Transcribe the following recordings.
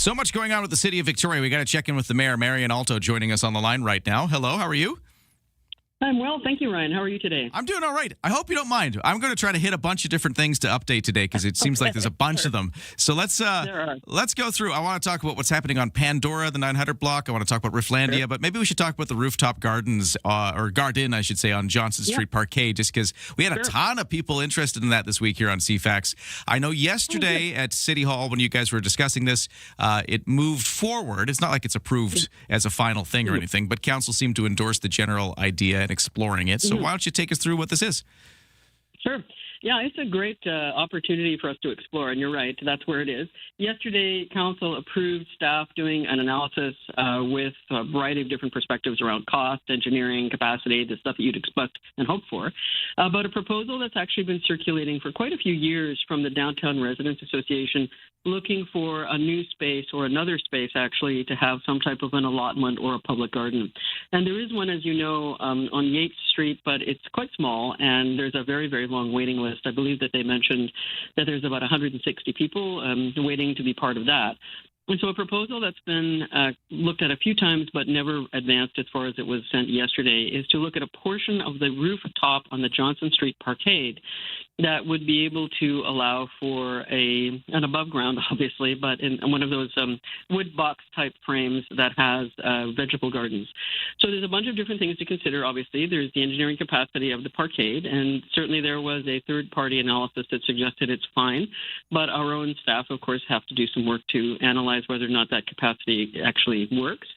So much going on with the city of Victoria. We got to check in with the Mayor Marianne Alto joining us on the line right now. Hello, how are you? I'm well, thank you, Ryan. How are you today? I'm doing all right. I hope you don't mind. I'm going to try to hit a bunch of different things to update today because it seems like there's a bunch of them. So let's go through. I want to talk about what's happening on Pandora, the 900 block. I want to talk about Rifflandia, but maybe we should talk about the rooftop gardens, or garden, I should say, on Johnson Street Parkade, just because we had a ton of people interested in that this week here on CFAX. I know yesterday at City Hall when you guys were discussing this, it moved forward. It's not like it's approved as a final thing or anything, but council seemed to endorse the general idea and exploring it. So why don't you take us through what this is? Sure. Yeah, it's a great opportunity for us to explore, and you're right, that's where it is. Yesterday, council approved staff doing an analysis with a variety of different perspectives around cost, engineering, capacity, the stuff that you'd expect and hope for, about a proposal that's actually been circulating for quite a few years from the Downtown Residents Association, looking for a new space or another space, actually, to have some type of an allotment or a public garden. And there is one, as you know, on Yates Street, but it's quite small, and there's a very, very long waiting list. I believe that they mentioned that there's about 160 people waiting to be part of that. And so a proposal that's been looked at a few times but never advanced as far as it was sent yesterday is to look at a portion of the rooftop on the Johnson Street Parkade that would be able to allow for an above ground, obviously, but in one of those wood box type frames that has vegetable gardens. So there's a bunch of different things to consider, obviously. There's the engineering capacity of the parkade, and certainly there was a third-party analysis that suggested it's fine, but our own staff, of course, have to do some work to analyze whether or not that capacity actually works.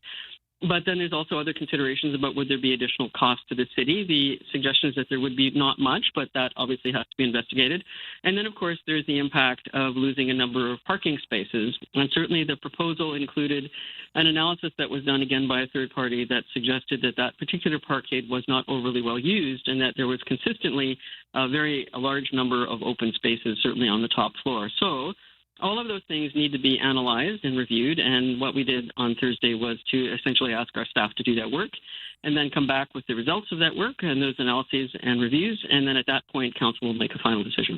But then there's also other considerations about would there be additional cost to the city. The suggestion is that there would be not much, but that obviously has to be investigated. And then, of course, there's the impact of losing a number of parking spaces. And certainly the proposal included an analysis that was done again by a third party that suggested that that particular parkade was not overly well used and that there was consistently a very large number of open spaces, certainly on the top floor. So all of those things need to be analyzed and reviewed, and what we did on Thursday was to essentially ask our staff to do that work and then come back with the results of that work and those analyses and reviews, and then at that point, council will make a final decision.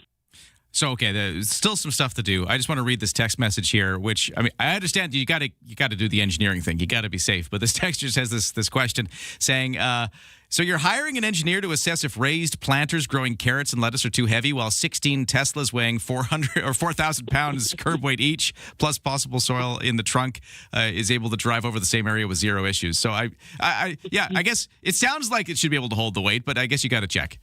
So, okay, there's still some stuff to do. I just want to read this text message here, which, I mean, I understand you got to do the engineering thing. You got to be safe. But this text just has this question saying, so you're hiring an engineer to assess if raised planters growing carrots and lettuce are too heavy, while 16 Teslas weighing 400 or 4,000 pounds curb weight each, plus possible soil in the trunk, is able to drive over the same area with zero issues. So I guess it sounds like it should be able to hold the weight, but I guess you got to check.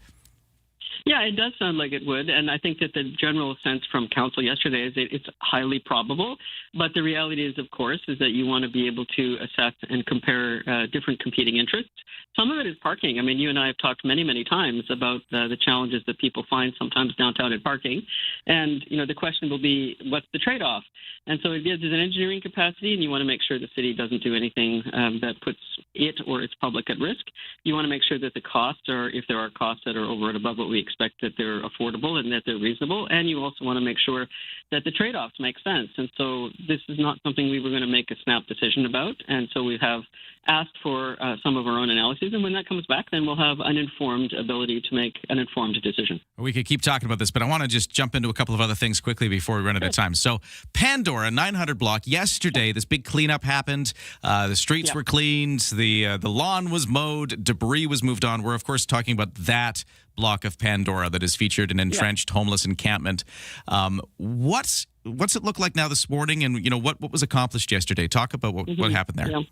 Yeah, it does sound like it would, and I think that the general sense from council yesterday is that it's highly probable, but the reality is, of course, is that you want to be able to assess and compare different competing interests. Some of it is parking. I mean, you and I have talked many, many times about the challenges that people find sometimes downtown in parking, and, you know, the question will be, what's the trade-off? And so there's an engineering capacity, and you want to make sure the city doesn't do anything that puts it or its public at risk. You want to make sure that the costs are, if there are costs that are over and above what we expect, that they're affordable and that they're reasonable. And you also want to make sure that the trade-offs make sense. And so this is not something we were going to make a snap decision about. And so we have asked for some of our own analyses. And when that comes back, then we'll have an informed ability to make an informed decision. We could keep talking about this, but I want to just jump into a couple of other things quickly before we run out of time. So Pandora, 900 block, yesterday, this big cleanup happened. The streets were cleaned. The lawn was mowed. Debris was moved on. We're, of course, talking about that block of Pandora that is featured an entrenched homeless encampment. What's it look like now this morning, and you know what was accomplished yesterday? Talk about what happened there.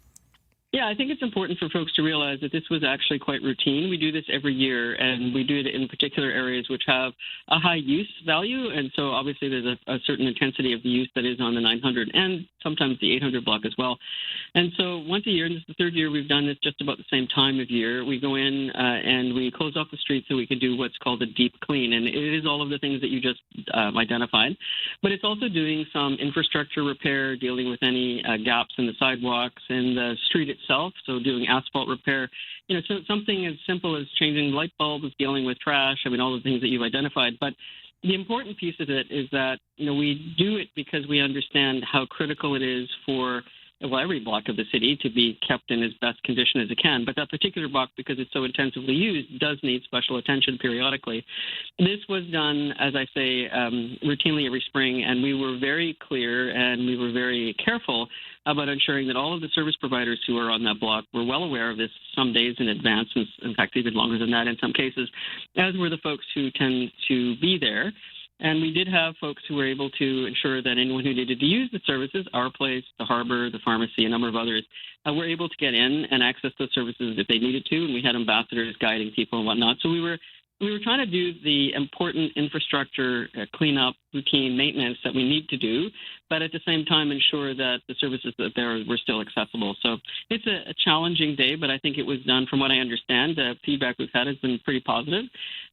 Yeah, I think it's important for folks to realize that this was actually quite routine. We do this every year, and we do it in particular areas which have a high use value. And so obviously there's a certain intensity of the use that is on the 900 and sometimes the 800 block as well. And so once a year, and this is the third year we've done this just about the same time of year, we go in and we close off the street so we can do what's called a deep clean. And it is all of the things that you just identified. But it's also doing some infrastructure repair, dealing with any gaps in the sidewalks and the street itself, so doing asphalt repair, you know, so something as simple as changing light bulbs, dealing with trash, I mean, all the things that you've identified. But the important piece of it is that, you know, we do it because we understand how critical it is for every block of the city to be kept in as best condition as it can. But that particular block, because it's so intensively used, does need special attention periodically. This was done, as I say, routinely every spring, and we were very clear and we were very careful about ensuring that all of the service providers who are on that block were well aware of this some days in advance, and in fact even longer than that in some cases, as were the folks who tend to be there. And we did have folks who were able to ensure that anyone who needed to use the services, our place, the harbor, the pharmacy, a number of others, were able to get in and access those services if they needed to. And we had ambassadors guiding people and whatnot. So we were trying to do the important infrastructure cleanup, routine maintenance that we need to do, but at the same time ensure that the services that there were still accessible. So it's a challenging day, but I think it was done. From what I understand, the feedback we've had has been pretty positive.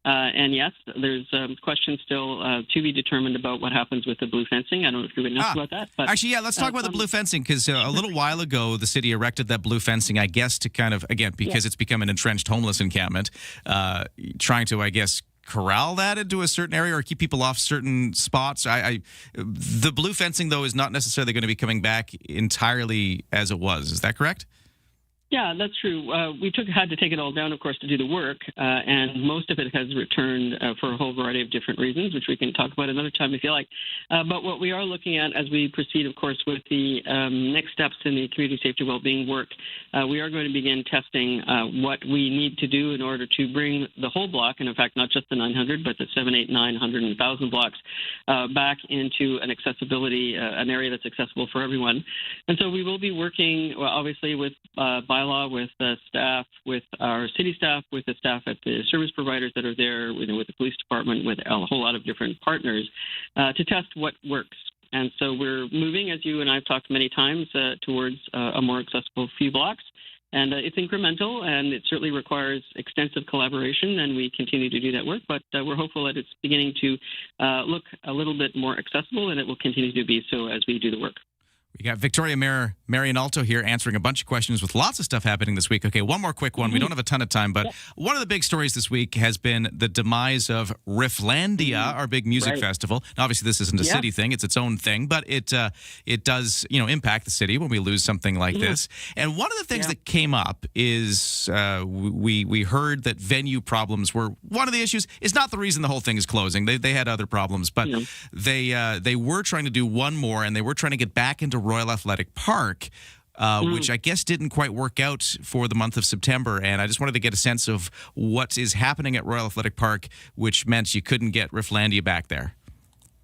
And yes, there's questions still to be determined about what happens with the blue fencing. I don't know if you're going to ask about that. But, actually, yeah, let's talk about the blue fencing, because a little while ago, the city erected that blue fencing, I guess, to kind of, again, because it's become an entrenched homeless encampment, trying to, I guess, corral that into a certain area or keep people off certain spots. The blue fencing, though, is not necessarily going to be coming back entirely as it was. Is that correct? Yeah, that's true. We had to take it all down, of course, to do the work, and most of it has returned for a whole variety of different reasons, which we can talk about another time if you like. But what we are looking at as we proceed, of course, with the next steps in the community safety well-being work, we are going to begin testing what we need to do in order to bring the whole block, and in fact, not just the 900, but the 7, 8, 9, 100, and 1,000 blocks back into an accessibility, an area that's accessible for everyone. And so we will be working, obviously, with bylaw, with staff, with our city staff, with the staff at the service providers that are there, with the police department, with a whole lot of different partners to test what works. And so we're moving, as you and I have talked many times, towards a more accessible few blocks. And it's incremental, and it certainly requires extensive collaboration, and we continue to do that work. But we're hopeful that it's beginning to look a little bit more accessible, and it will continue to be so as we do the work. We got Victoria Mayor Marianne Alto here answering a bunch of questions with lots of stuff happening this week. Okay, one more quick one. We don't have a ton of time, but one of the big stories this week has been the demise of Rifflandia, our big music festival. Now, obviously, this isn't a city thing; it's its own thing, but it does impact the city when we lose something like this. And one of the things that came up is we heard that venue problems were one of the issues. It's not the reason the whole thing is closing. They had other problems, but they were trying to do one more, and they were trying to get back into Royal Athletic Park, which I guess didn't quite work out for the month of September. And I just wanted to get a sense of what is happening at Royal Athletic Park, which meant you couldn't get Rifflandia back there.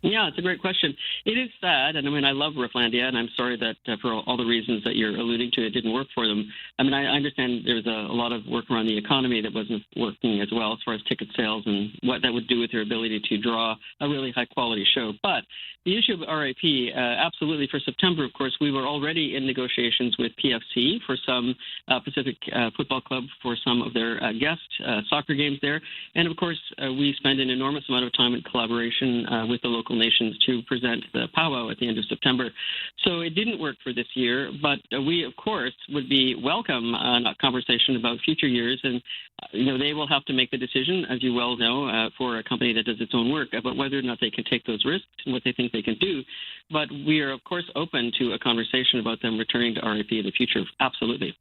Yeah, it's a great question. It is sad, and I mean, I love Rifflandia, and I'm sorry that for all the reasons that you're alluding to, it didn't work for them. I mean, I understand there's a lot of work around the economy that wasn't working as well as far as ticket sales and what that would do with their ability to draw a really high-quality show. But the issue of RIP, absolutely, for September, of course, we were already in negotiations with PFC for some Pacific Football Club for some of their guest soccer games there. And, of course, we spend an enormous amount of time in collaboration with the local nations to present the powwow at the end of September. So it didn't work for this year, but we, of course, would be welcome on a conversation about future years. And, they will have to make the decision, as you well know, for a company that does its own work, about whether or not they can take those risks and what they think they can do. But we are, of course, open to a conversation about them returning to RIP in the future. Absolutely.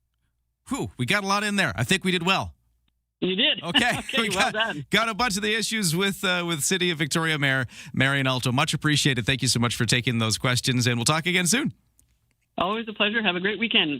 Whew, we got a lot in there. I think we did well. You did. Okay. Okay, well done. Got a bunch of the issues with City of Victoria Mayor Marianne Alto. Much appreciated. Thank you so much for taking those questions, and we'll talk again soon. Always a pleasure. Have a great weekend.